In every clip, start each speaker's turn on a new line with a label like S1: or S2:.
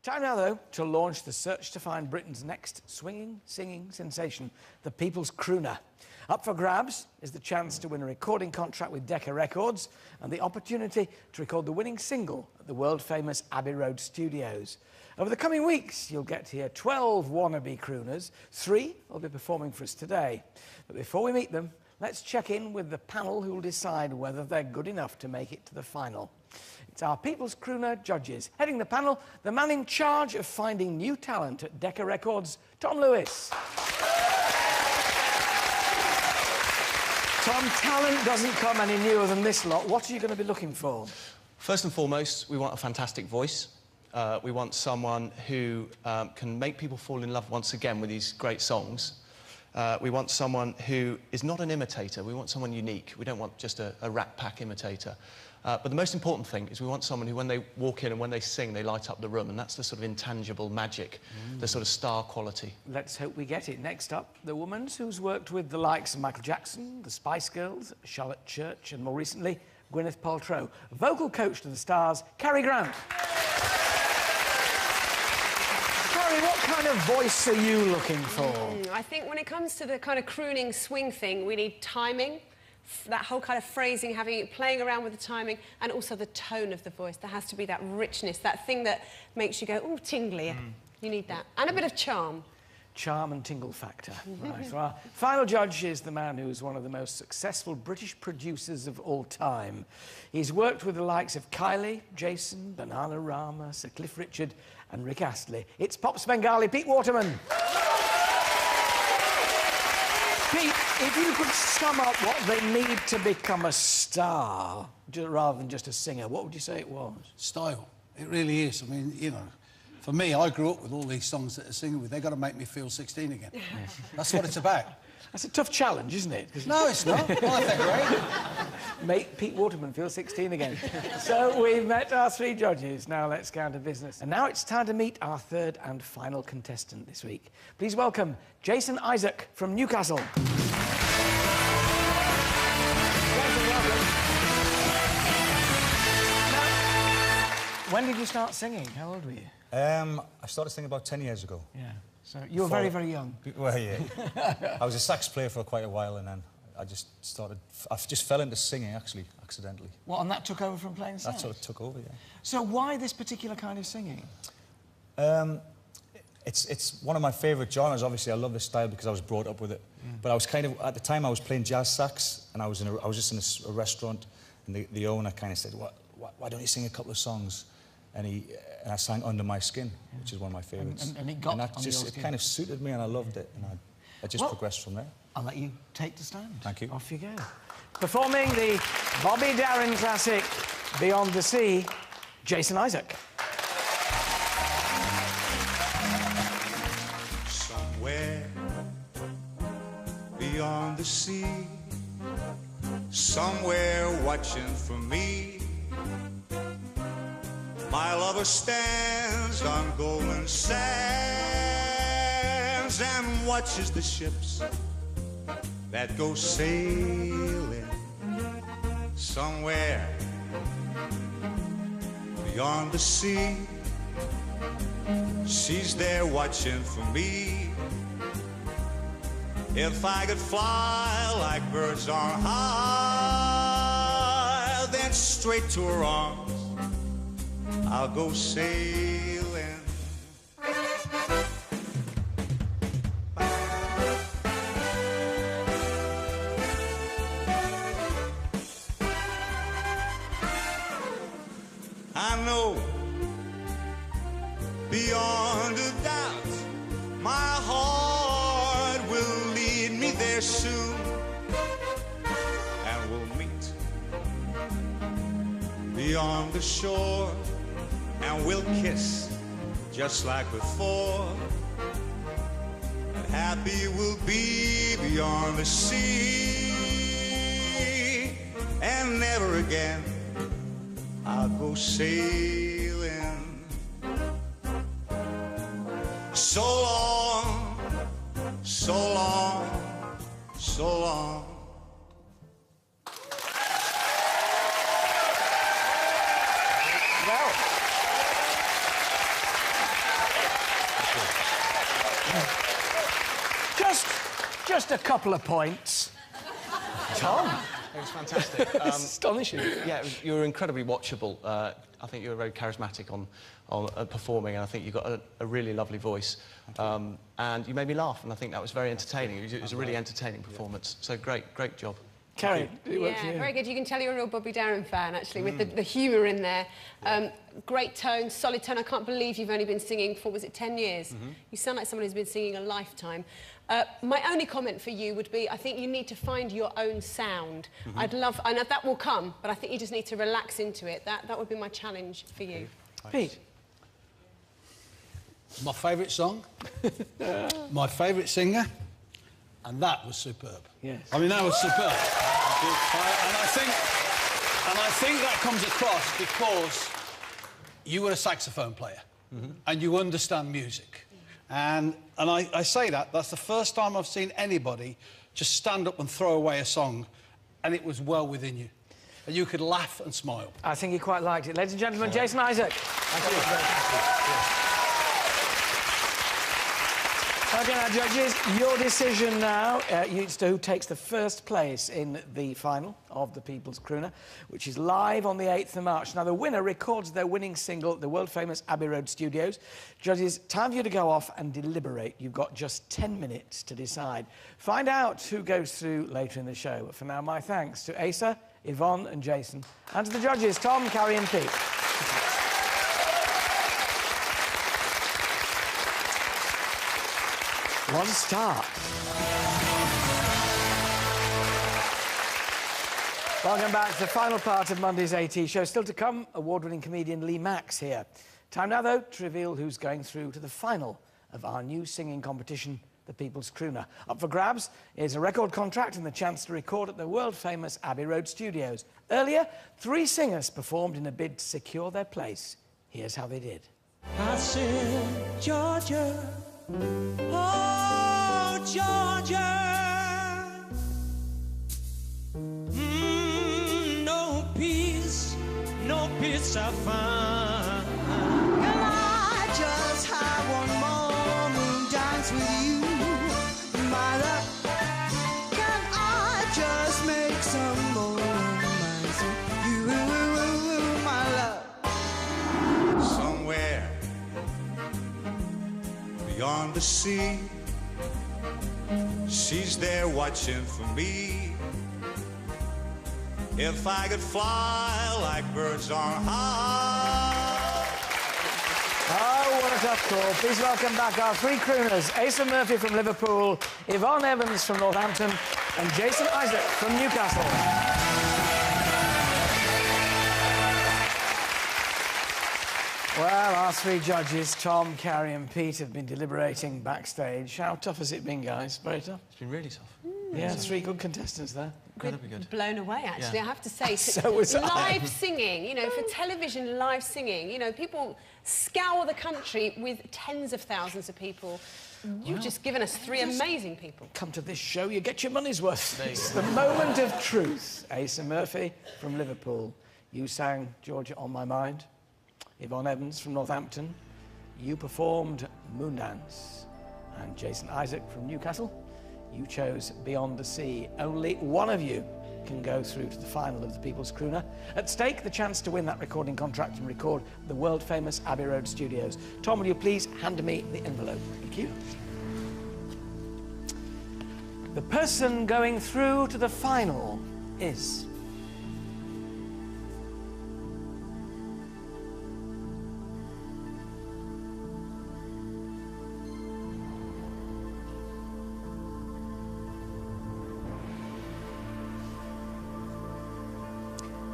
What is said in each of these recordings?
S1: Time now, though, to launch the search to find Britain's next swinging, singing sensation, the People's Crooner. Up for grabs is the chance to win a recording contract with Decca Records and the opportunity to record the winning single at the world-famous Abbey Road Studios. Over the coming weeks, you'll get to hear 12 wannabe crooners. 3 will be performing for us today. But before we meet them, let's check in with the panel who will decide whether they're good enough to make it to the final. It's our People's Crooner judges. Heading the panel, the man in charge of finding new talent at Decca Records, Tom Lewis. Tom, talent doesn't come any newer than this lot. What are you going to be looking for?
S2: First and foremost, we want a fantastic voice. We want someone who can make people fall in love once again with these great songs. We want someone who is not an imitator. We want someone unique. We don't want just a Rat Pack imitator. But the most important thing is we want someone who, when they walk in and when they sing, they light up the room, and that's the sort of intangible magic, the sort of star quality. Let's hope we get it. Next up, the woman who's worked with the likes of Michael Jackson, the Spice Girls, Charlotte Church, and more recently, Gwyneth Paltrow. Vocal coach to the stars, Cary Grant. Cary, what kind of voice are you looking for?
S3: I think when it comes to the kind of crooning swing thing, we need timing. That whole kind of phrasing, playing around with the timing, and also the tone of the voice. There has to be that richness, that thing that makes you go, oh, tingly. You need that. And a bit of charm. Charm and tingle factor. Right. So our final judge is the man who's one of the most successful British producers of all time. He's worked with the likes of Kylie, Jason, Bananarama, Sir Cliff Richard and Rick Astley. It's Pop Bengali, Pete Waterman. Pete, if you could sum up what they need to become a star, rather than just a singer, what would you say it was?
S4: Style. It really is. I mean, you know, for me, I grew up with all these songs that they're singing with. They've got to make me feel 16 again. That's what it's about. That's
S1: a tough challenge, isn't it?
S4: No, it's not. I think great.
S1: Make Pete Waterman feel 16 again. So we've met our 3 judges. Now let's get down to business. And now it's time to meet our 3rd and final contestant this week. Please welcome Jason Isaac from Newcastle. When did you start singing? How old were you?
S5: I started singing about 10 years ago.
S1: Yeah. So you were very, very young.
S5: Well, yeah. I was a sax player for quite a while, and then I just fell into singing, actually, accidentally.
S1: What, and that took over from playing sax?
S5: That sort of took over, yeah.
S1: So why this particular kind of singing?
S5: It's one of my favourite genres. Obviously, I love this style because I was brought up with it. But I was kind of, at the time, I was playing jazz sax, and I was just in a restaurant, and the owner kind of said, why don't you sing a couple of songs? And I sang Under My Skin, which is one of my favourites.
S1: And it got
S5: that just, it kind of suited me, and I loved it, and I just progressed from there.
S1: I'll let you take the stand.
S5: Thank you.
S1: Off you go. Performing the Bobby Darin classic, Beyond the Sea, Jason Isaac.
S6: Somewhere beyond the sea, somewhere watching for me, my lover stands on golden sands and watches the ships that go sailing. Somewhere beyond the sea, she's there watching for me. If I could fly like birds on high, then straight to her arms I'll go sailing. I know beyond a doubt my heart will lead me there soon, and we'll meet beyond the shore, and we'll kiss just like before, and happy we'll be beyond the sea, and never again I'll go sailing. So long, so long, so long.
S1: Just a couple of points. Tom.
S2: It was fantastic.
S1: Astonishing.
S2: Yeah, you were incredibly watchable. I think you were very charismatic on performing, and I think you got a really lovely voice. And you made me laugh, and I think that was very entertaining. It was a really entertaining performance. So great job.
S1: Carrie, did it work for you?
S3: Yeah, very good. You can tell you're a real Bobby Darin fan, actually, with the humour in there. Great tone, solid tone. I can't believe you've only been singing for, was it 10 years? You sound like someone who's been singing a lifetime. My only comment for you would be, I think you need to find your own sound. I know that will come, but I think you just need to relax into it. That would be my challenge for you.
S1: Pete.
S4: My favourite song, my favourite singer, and that was superb.
S1: Yes.
S4: I mean, that was superb. And I think that comes across because you were a saxophone player and you understand music. And I say that's the first time I've seen anybody just stand up and throw away a song and it was well within you. And you could laugh and smile.
S1: I think he quite liked it. Ladies and gentlemen, Jason Isaac. Thank you. OK, now, judges, your decision now. It's to who takes the first place in the final of the People's Crooner, which is live on the 8th of March. Now, the winner records their winning single at the world-famous Abbey Road Studios. Judges, time for you to go off and deliberate. You've got just 10 minutes to decide. Find out who goes through later in the show. But for now, my thanks to Asa, Yvonne and Jason, and to the judges, Tom, Carrie and Pete. What a start. Welcome back to the final part of Monday's AT show. Still to come, award-winning comedian Lee Max here. Time now, though, to reveal who's going through to the final of our new singing competition, the People's Crooner. Up for grabs is a record contract and the chance to record at the world-famous Abbey Road Studios. Earlier, 3 singers performed in a bid to secure their place. Here's how they did.
S6: I said, Georgia, oh, Georgia, no peace I find. Can I just have one more moon dance with you, my love? Can I just make some more romance with you, my love? Somewhere beyond the sea, she's there watching for me. If I could fly like birds on high.
S1: Oh, what a tough call. Please welcome back our 3 crooners, Asa Murphy from Liverpool, Yvonne Evans from Northampton, and Jason Isaac from Newcastle. Well, our 3 judges, Tom, Carrie and Pete, have been deliberating backstage. How tough has it been, guys? Very tough?
S2: It's been really tough.
S1: Yeah, 3 good contestants there.
S2: Incredibly good.
S3: Blown away, actually, I have to say.
S1: So was I.
S3: Live singing, you know, for television, live singing, you know, people scour the country with tens of thousands of people. You've just given us 3 amazing people.
S1: Come to this show, you get your money's worth. It's the moment of truth. Asa Murphy from Liverpool. You sang Georgia on My Mind. Yvonne Evans from Northampton. You performed Moondance. And Jason Isaac from Newcastle. You chose Beyond the Sea. Only one of you can go through to the final of the People's Crooner. At stake, the chance to win that recording contract and record the world-famous Abbey Road Studios. Tom, will you please hand me the envelope? Thank you. The person going through to the final is...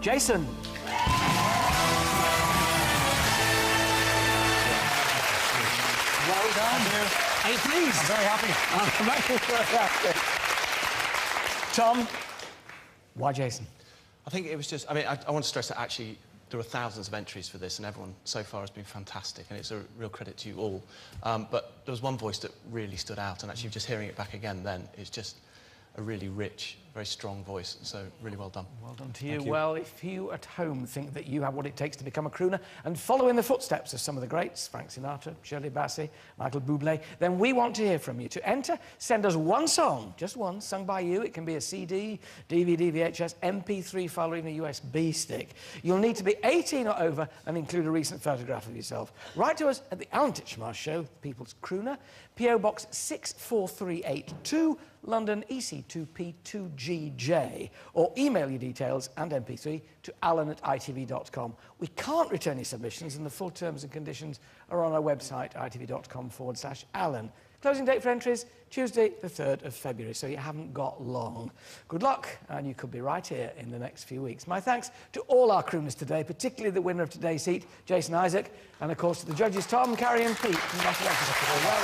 S1: Jason.
S5: Well done.
S1: Are you pleased?
S5: I'm very happy.
S1: Tom, why Jason?
S2: I think it was just... I mean, I want to stress that actually there are thousands of entries for this and everyone so far has been fantastic and it's a real credit to you all. But there was one voice that really stood out and actually just hearing it back again then is just a really rich very strong voice. So really well done.
S1: Well done to you.
S2: Thank you.
S1: Well, if you at home think that you have what it takes to become a crooner and follow in the footsteps of some of the greats, Frank Sinatra, Shirley Bassey, Michael Bublé, then we want to hear from you. To enter, send us one song, just one, sung by you. It can be a CD, DVD, VHS, MP3 file, or even a USB stick. You'll need to be 18 or over and include a recent photograph of yourself. Write to us at the Alan Titchmarsh Show, People's Crooner, P.O. Box 64382, London EC2P2GJ, or email your details and MP3 to alan@itv.com. We can't return your submissions, and the full terms and conditions are on our website, itv.com/Alan. Closing date for entries, Tuesday the 3rd of February, so you haven't got long. Good luck, and you could be right here in the next few weeks. My thanks to all our crooners today, particularly the winner of today's heat, Jason Isaac, and of course to the judges, Tom, Carrie and Pete. Congratulations. Well done.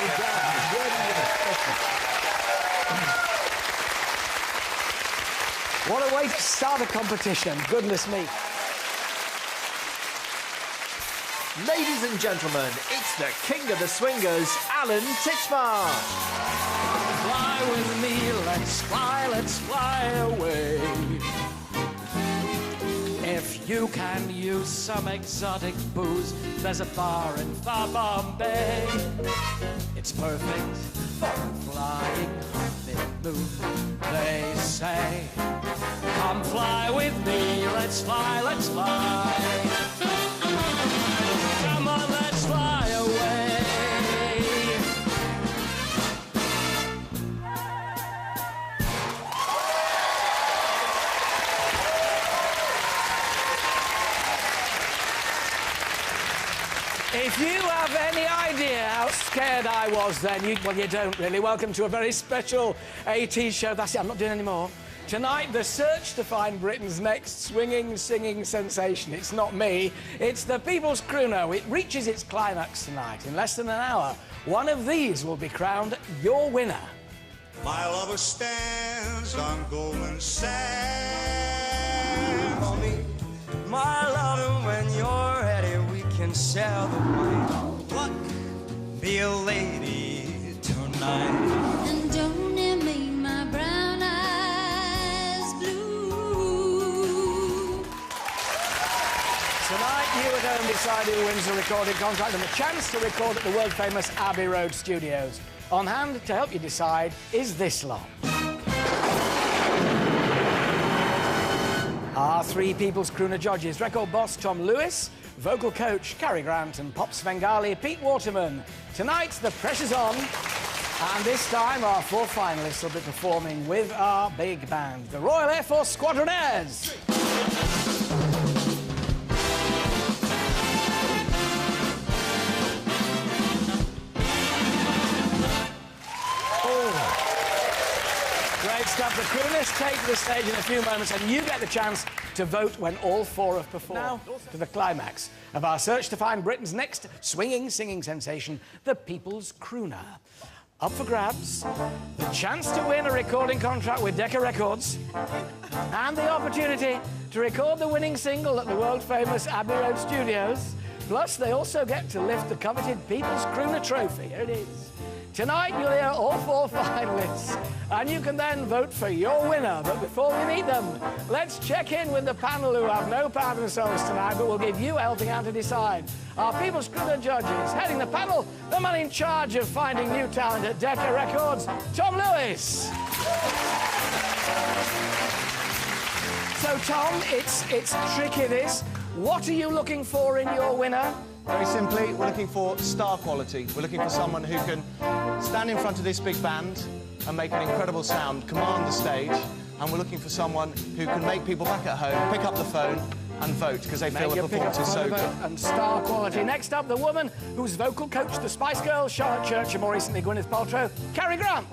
S1: What a way to start a competition, goodness me.
S7: Ladies and gentlemen, it's the king of the swingers, Alan Titchmarsh.
S1: Fly with me, let's fly away. If you can use some exotic booze, there's a bar in far Bombay. It's perfect for a flying honeymoon, they say. Come fly with me, let's fly, let's fly. Come on, let's fly away. If you have any idea how scared I was then, well, you don't really. Welcome to a very special AT show. That's it, I'm not doing any more. Tonight, the search to find Britain's next swinging, singing sensation. It's not me, it's the People's Crooner. It reaches its climax tonight. In less than an hour, one of these will be crowned your winner.
S8: My lover stands on golden sand.
S6: For me, my lover, when you're ready, we can sail the wine. What? Be a lady tonight.
S9: And don't it make my brown eyes blue?
S1: Tonight, you at home decide who wins the recording contract and the chance to record at the world-famous Abbey Road Studios. On hand to help you decide is this lot. Our three People's Crooner judges, record boss Tom Lewis, vocal coach Cary Grant and pop Svengali Pete Waterman. Tonight, the pressure's on, and this time our four finalists will be performing with our big band, the Royal Air Force Squadronaires. Great stuff. The crooners take the stage in a few moments, and you get the chance to vote when all four have performed. Now, to the climax of our search to find Britain's next swinging singing sensation, the People's Crooner. Up for grabs, the chance to win a recording contract with Decca Records, and the opportunity to record the winning single at the world-famous Abbey Road Studios. Plus, they also get to lift the coveted People's Crooner trophy. Here it is. Tonight, you'll hear all four finalists, and you can then vote for your winner. But before we meet them, let's check in with the panel who have no power themselves tonight, but will give you a helping hand to decide. Our People's Crooner judges, heading the panel, the man in charge of finding new talent at Decca Records, Tom Lewis. So, Tom, it's tricky, this. What are you looking for in your winner?
S2: Very simply, we're looking for star quality. We're looking for someone who can stand in front of this big band and make an incredible sound, command the stage, and we're looking for someone who can make people back at home pick up the phone and vote because they feel the performance is so good.
S1: And star quality. Next up, the woman whose vocal coached the Spice Girls, Charlotte Church, and more recently Gwyneth Paltrow, Cary Grant.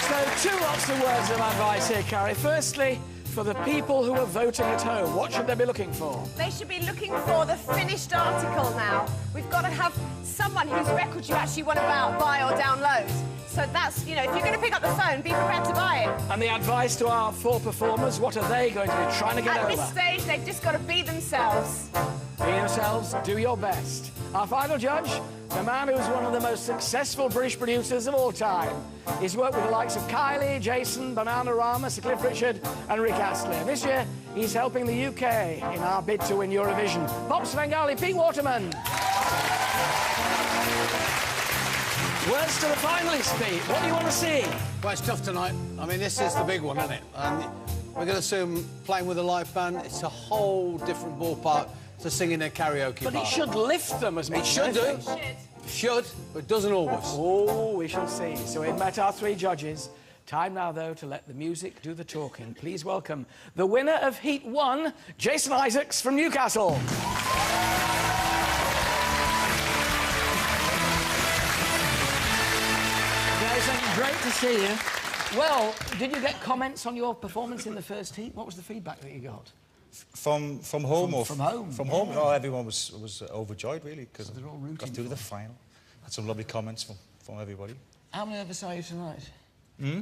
S1: So, two lots of words of advice here, Cary. Firstly, for the people who are voting at home, what should they be looking for?
S3: They should be looking for the finished article now. We've got to have someone whose record you actually want to buy or download. So that's, you know, if you're going to pick up the phone, be prepared to buy it.
S1: And the advice to our four performers, what are they going to be trying to get over?
S3: At this stage, they've just got to be themselves.
S1: Be yourselves, do your best. Our final judge, the man who's one of the most successful British producers of all time. He's worked with the likes of Kylie, Jason, Bananarama, Sir Cliff Richard and Rick Astley. And this year, he's helping the UK in our bid to win Eurovision. Pops Bengali, Pete Waterman. Words to the finalists, Pete. What do you want to see?
S4: Well, it's tough tonight. I mean, this is the big one, isn't it? And we're going to see them playing with a live band. It's a whole different ballpark to singing a karaoke
S1: But
S4: bar.
S1: it should lift them as much.
S4: It should do. Should, but doesn't always.
S1: Oh, we shall see. So we've met our three judges. Time now, though, to let the music do the talking. Please welcome the winner of Heat 1, Jason Isaacs from Newcastle. Jason, great to see you. Well, did you get comments on your performance in the first heat? What was the feedback that you got?
S5: From home or
S1: from home?
S5: From home. Oh, everyone was overjoyed really because
S1: they're all rooting
S5: got through
S1: for
S5: the
S1: you.
S5: final. Had some lovely comments from everybody.
S1: How nervous are you tonight?
S5: Hmm?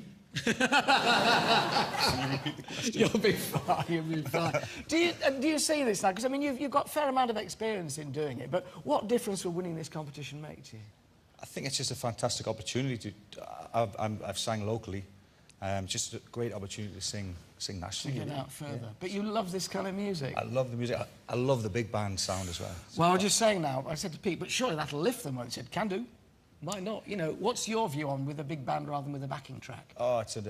S1: You'll be fine. You'll be fine. Do you see this now? Because I mean, you've got a fair amount of experience in doing it. But what difference will winning this competition make to you?
S5: I think it's just a fantastic opportunity to. I've sang locally, just a great opportunity to sing nationally.
S1: To get out further. But you love this kind of music.
S5: I love the music. I love the big band sound as well.
S1: Well, I was just saying now. I said to Pete, but surely that'll lift them. I said, can do. Why not? You know, what's your view on with a big band rather than with a backing track?
S5: Oh, it's a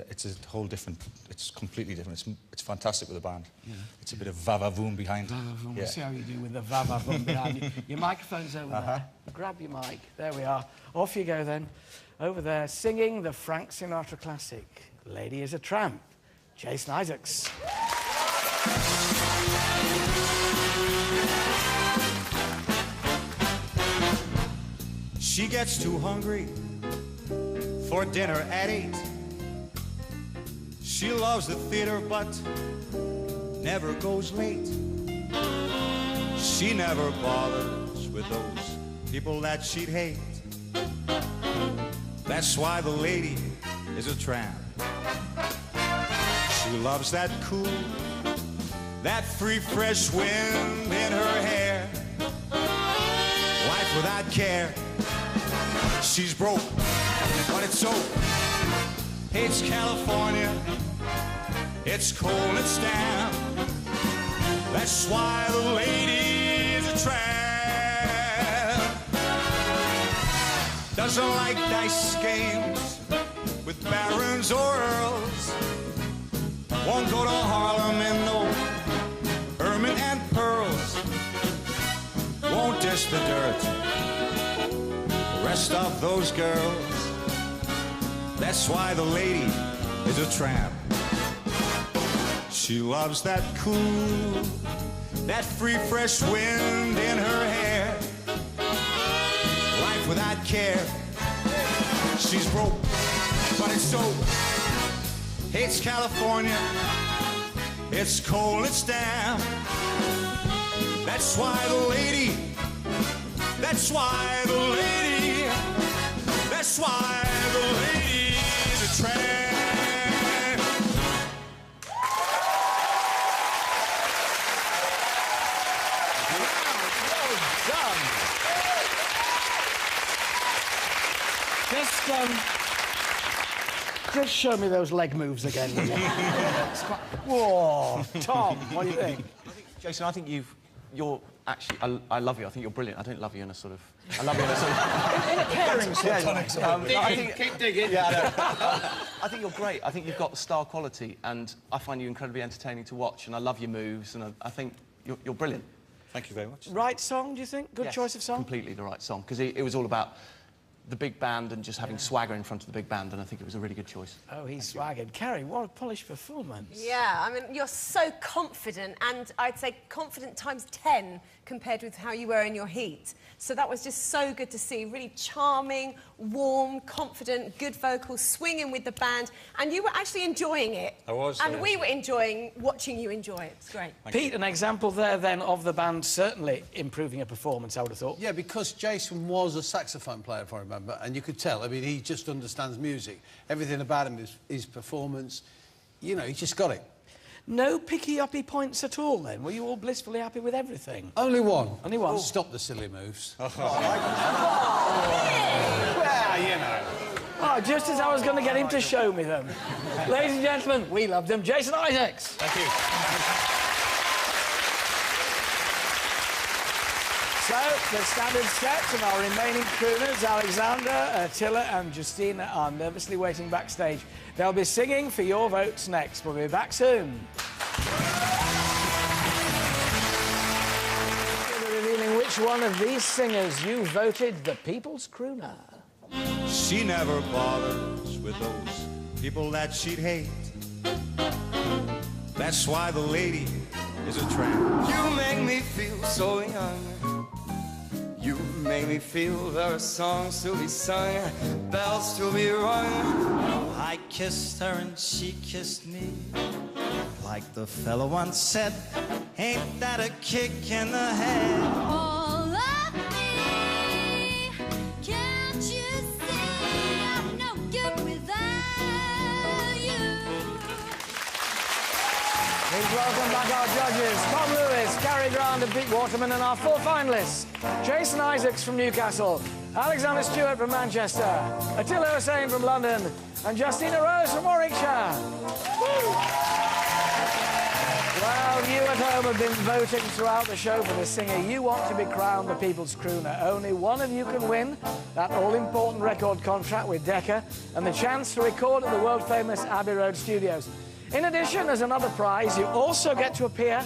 S5: whole different. It's completely different. It's fantastic with the band. Yeah. It's a bit of va-va-voom behind.
S1: Va-va-voom.
S5: Yeah.
S1: We'll see how you do with the va-va-voom behind you. Your microphone's over there. Grab your mic. There we are. Off you go then. Over there, singing the Frank Sinatra classic, "Lady is a Tramp," Jason Isaacs.
S8: She gets too hungry for dinner at 8. She loves the theater but never goes late. She never bothers with those people that she'd hate. That's why the lady is a tramp. She loves that cool, that free fresh wind in her hair. Life without care. She's broke, but it's so. It's California, it's cold, it's damp. That's why the lady's a tramp. Doesn't like dice games with barons or earls. Won't go to Harlem in no ermine and pearls. Won't dish the dirt. Rest of those girls. That's why the lady is a tramp. She loves that cool, that free fresh wind in her hair. Life without care. She's broke, but it's so. Hates California. It's cold, it's damp. That's why the lady. That's why the lady. That's why the lady's a tramp.
S1: Well done. Just show me those leg moves again. Will you? Whoa, Tom, what do you think?
S2: Jason, I think you're actually... I love you. I think you're brilliant. I don't love you in a sort of... I love you in a sort of...
S1: In a caring sense.
S2: I think,
S4: Keep digging.
S2: yeah, I know. I think you're great. I think you've got the star quality, and I find you incredibly entertaining to watch, and I love your moves, and I think you're brilliant.
S5: Thank you very much.
S1: Right song, do you think? Good
S2: Yes,
S1: choice of song?
S2: Completely the right song, because it was all about the big band and just having swagger in front of the big band, and I think it was a really good choice.
S1: Oh, he's swaggered. Carrie, what a polished performance.
S3: Yeah, I mean, you're so confident, and I'd say confident times 10 compared with how you were in your heat. So that was just so good to see. Really charming, warm, confident, good vocals, swinging with the band, and you were actually enjoying it.
S5: I was.
S3: And we were enjoying watching you enjoy it. It's great.
S1: Pete, an example there, then, of the band certainly improving a performance, I would have thought.
S4: Yeah, because Jason was a saxophone player, if I remember, and you could tell. I mean, he just understands music. Everything about him is his performance. You know, he just got it.
S1: No picky-uppy points at all, then? Were you all blissfully happy with everything?
S4: Only one.
S1: Only one?
S4: Stop the silly moves.
S1: Well, you know. Oh, just as I was going to get him to show me them. Ladies and gentlemen, we love them. Jason Isaacs.
S4: Thank you.
S1: So, the standard set of our remaining crooners, Alexander, Attila and Justina, are nervously waiting backstage. They'll be singing for your votes next. We'll be back soon. Revealing which one of these singers you voted the People's Crooner.
S8: She never bothers with those people that she'd hate. That's why the lady is a tramp.
S6: You make me feel so young. You make me feel there are songs to be sung, bells to be rung. I kissed her and she kissed me. Like the fella once said, ain't that a kick in the head?
S9: All of me, can't you see I'm no good without you?
S1: Please welcome back our judges, Tom Lewis, Gary Grant and Pete Waterman, and our 4 finalists, Jason Isaacs from Newcastle, Alexander Stewart from Manchester, Attila Hussain from London, and Justina Rose from Warwickshire. Woo! Well, you at home have been voting throughout the show for the singer you want to be crowned the People's Crooner. Only one of you can win that all-important record contract with Decca and the chance to record at the world-famous Abbey Road Studios. In addition, as another prize, you also get to appear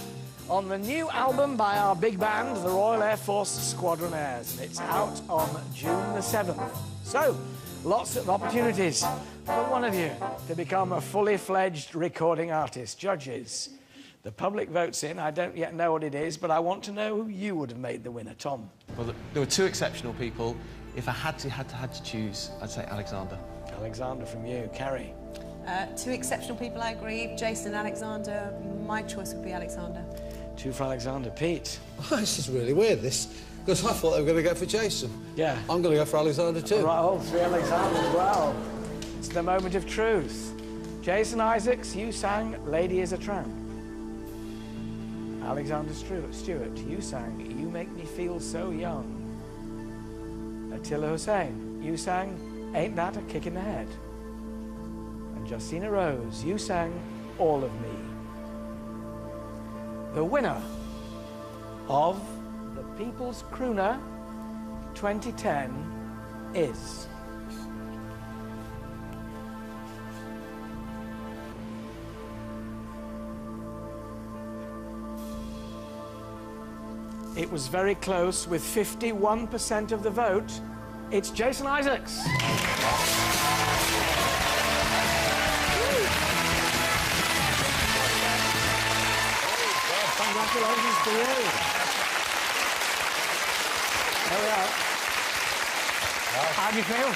S1: on the new album by our big band, the Royal Air Force Squadron Airs. It's out on June the 7th. So, lots of opportunities for one of you to become a fully-fledged recording artist. Judges, the public votes in. I don't yet know what it is, but I want to know who you would have made the winner. Tom?
S2: Well, there were 2 exceptional people. If I had to choose, I'd say Alexander.
S1: Alexander from you. Carrie?
S3: 2 exceptional people, I agree. Jason and Alexander. My choice would be Alexander.
S1: 2 for Alexander. Pete?
S10: Oh, this is really weird, this. Because I thought they were going to go for Jason.
S1: Yeah.
S10: I'm going to go for Alexander too.
S1: Right, all 3 Alexanders. Well, it's the moment of truth. Jason Isaacs, you sang Lady is a Tramp. Alexander Stewart, you sang You Make Me Feel So Young. Attila Hussain, you sang Ain't That a Kick in the Head. And Justina Rose, you sang All of Me. The winner of the People's Crooner 2010 is... It was very close, with 51% of the vote. It's Jason Isaacs. Congratulations to you. There we are. Wow. How do you feel?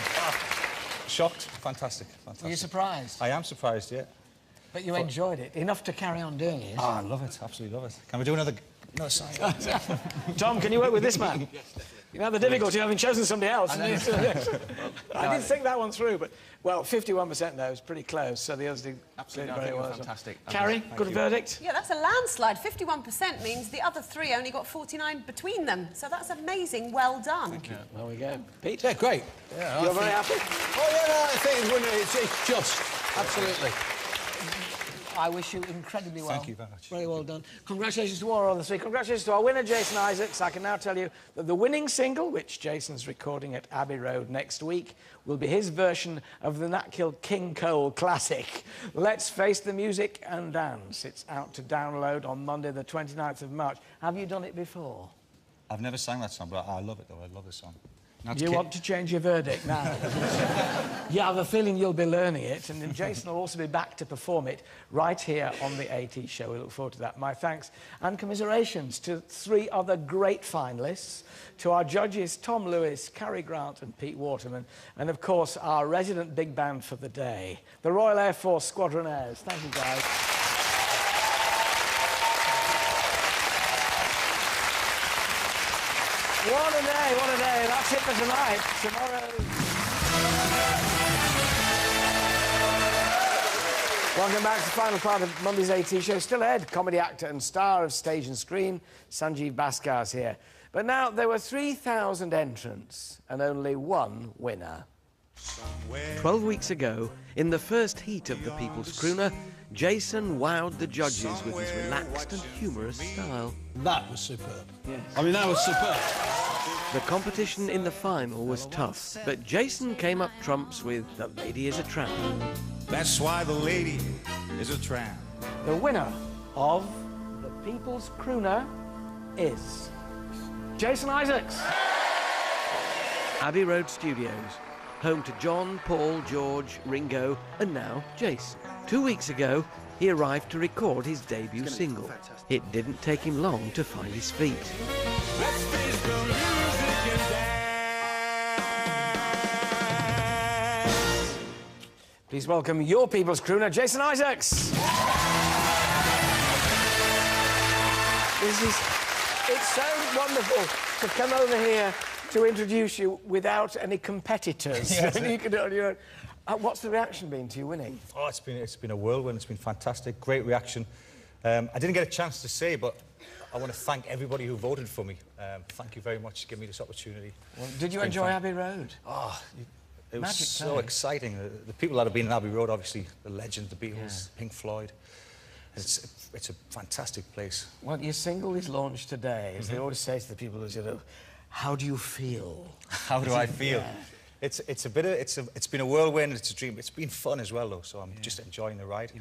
S5: Shocked. Fantastic. Fantastic.
S1: Are you surprised?
S5: I am surprised, yeah.
S1: But you enjoyed it enough to carry on doing it.
S5: Oh, I love it. Absolutely love it. Can we do another song?
S1: Tom, can you work with this man? Yes, definitely. You know the difficulty of having chosen somebody else. I did think that one through, but, well, 51% though is pretty close, so the others did
S2: Absolutely,
S1: very well.
S2: Fantastic.
S1: Carrie, good verdict?
S3: Yeah, that's a landslide. 51% means the other 3 only got 49 between them. So that's amazing. Well done.
S1: Thank you. There we go. Pete?
S10: Yeah, great. Yeah,
S1: You're very happy?
S10: Oh, yeah, no, I think it's just. Absolutely.
S1: I wish you incredibly well.
S5: Thank you very much.
S1: Very well done. Congratulations to all this week. Congratulations to our winner, Jason Isaacs. I can now tell you that the winning single, which Jason's recording at Abbey Road next week, will be his version of the Nat King Cole classic, Let's Face the Music and Dance. It's out to download on Monday, the 29th of March. Have you done it before?
S5: I've never sang that song, but I love it, though. I love the song.
S1: Do you want to change your verdict now? Yeah, I have a feeling you'll be learning it, and then Jason will also be back to perform it right here on the AT Show. We look forward to that. My thanks and commiserations to 3 other great finalists, to our judges Tom Lewis, Carrie Grant and Pete Waterman, and of course our resident big band for the day, the Royal Air Force Squadron Airs. Thank you, guys. What a day, what a day. That's it for tonight. Tomorrow... Welcome back to the final part of Monday's AT show. Still ahead, comedy actor and star of stage and screen, Sanjeev Bhaskar's here. But now, there were 3,000 entrants and only one winner. 12 weeks ago, in the first heat of the People's Crooner, Jason wowed the judges with his relaxed and humorous style.
S4: That was superb.
S1: Yes.
S4: I mean, that was superb.
S1: The competition in the final was tough, but Jason came up trumps with The Lady is a Tramp.
S8: That's why the lady is a tramp.
S1: The winner of the People's Crooner is Jason Isaacs. Abbey Road Studios, home to John, Paul, George, Ringo, and now Jason. 2 weeks ago, he arrived to record his debut single. It didn't take him long to find his feet.
S8: Let's face the music and dance.
S1: Please welcome your People's Crooner, Jason Isaacs. It's so wonderful to come over here to introduce you without any competitors.
S5: Yes.
S1: You can do it on your own. What's the reaction been to you winning?
S5: Oh, it's been a whirlwind. It's been fantastic. Great reaction. I didn't get a chance to say, but I want to thank everybody who voted for me. Thank you very much for giving me this opportunity.
S1: Well, did you enjoy Abbey Road?
S5: Oh, it was
S1: Magic
S5: so
S1: time.
S5: exciting. The people that have been in Abbey Road, obviously, the legends, the Beatles, Pink Floyd. It's a fantastic place.
S1: Well, your single is launched today. As they always say to the people who say, how do you feel?
S5: How do I feel?
S1: Yeah.
S5: It's been a whirlwind. It's a dream. It's been fun as well, though. So I'm just enjoying the ride.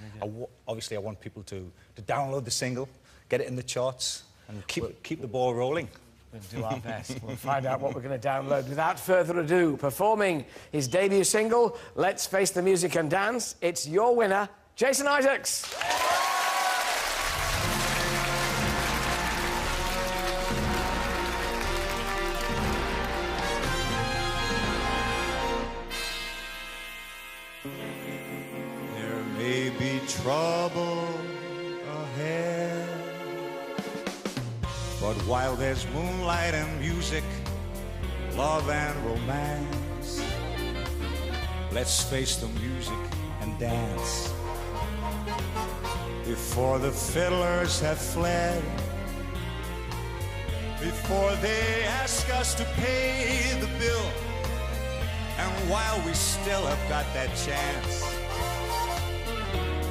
S5: Obviously, I want people to download the single, get it in the charts, and keep the ball rolling.
S1: We'll do our best. We'll find out what we're going to download. Without further ado, performing his debut single, Let's Face the Music and Dance, it's your winner, Jason Isaacs.
S8: There may be trouble ahead, but while there's moonlight and music, love and romance, let's face the music and dance. Before the fiddlers have fled, before they ask us to pay the bill, and while we still have got that chance,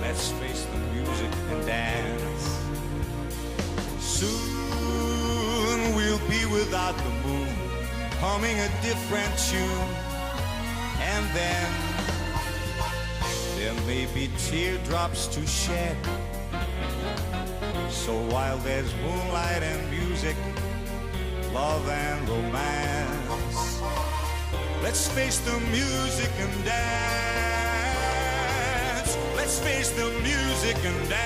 S8: let's face the music and dance. Soon we'll be without the moon, humming a different tune, and then there may be teardrops to shed. So while there's moonlight and music, love and romance, let's face the music and dance. Let's face the music and dance.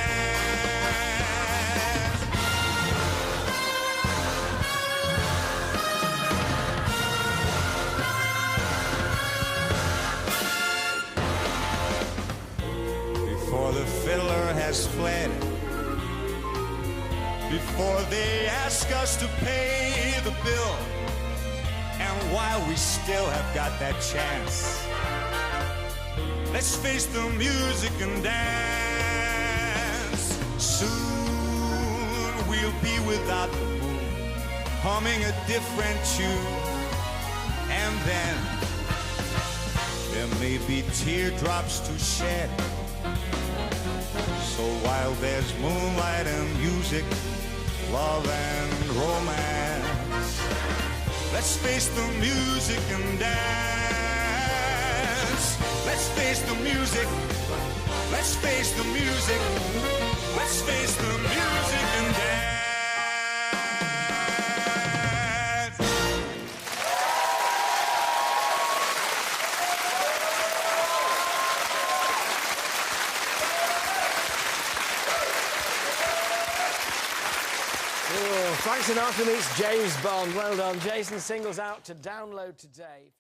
S8: Before the fiddler has fled, before they ask us to pay the bill, and while we still have got that chance, let's face the music and dance. Soon we'll be without the moon, humming a different tune, and then there may be teardrops to shed. So while there's moonlight and music, love and romance, let's face the music and dance. Let's face the music. Let's face the music. Let's face the music and dance.
S1: Frank Sinatra meets James Bond. Well done. Jason singles out to download today.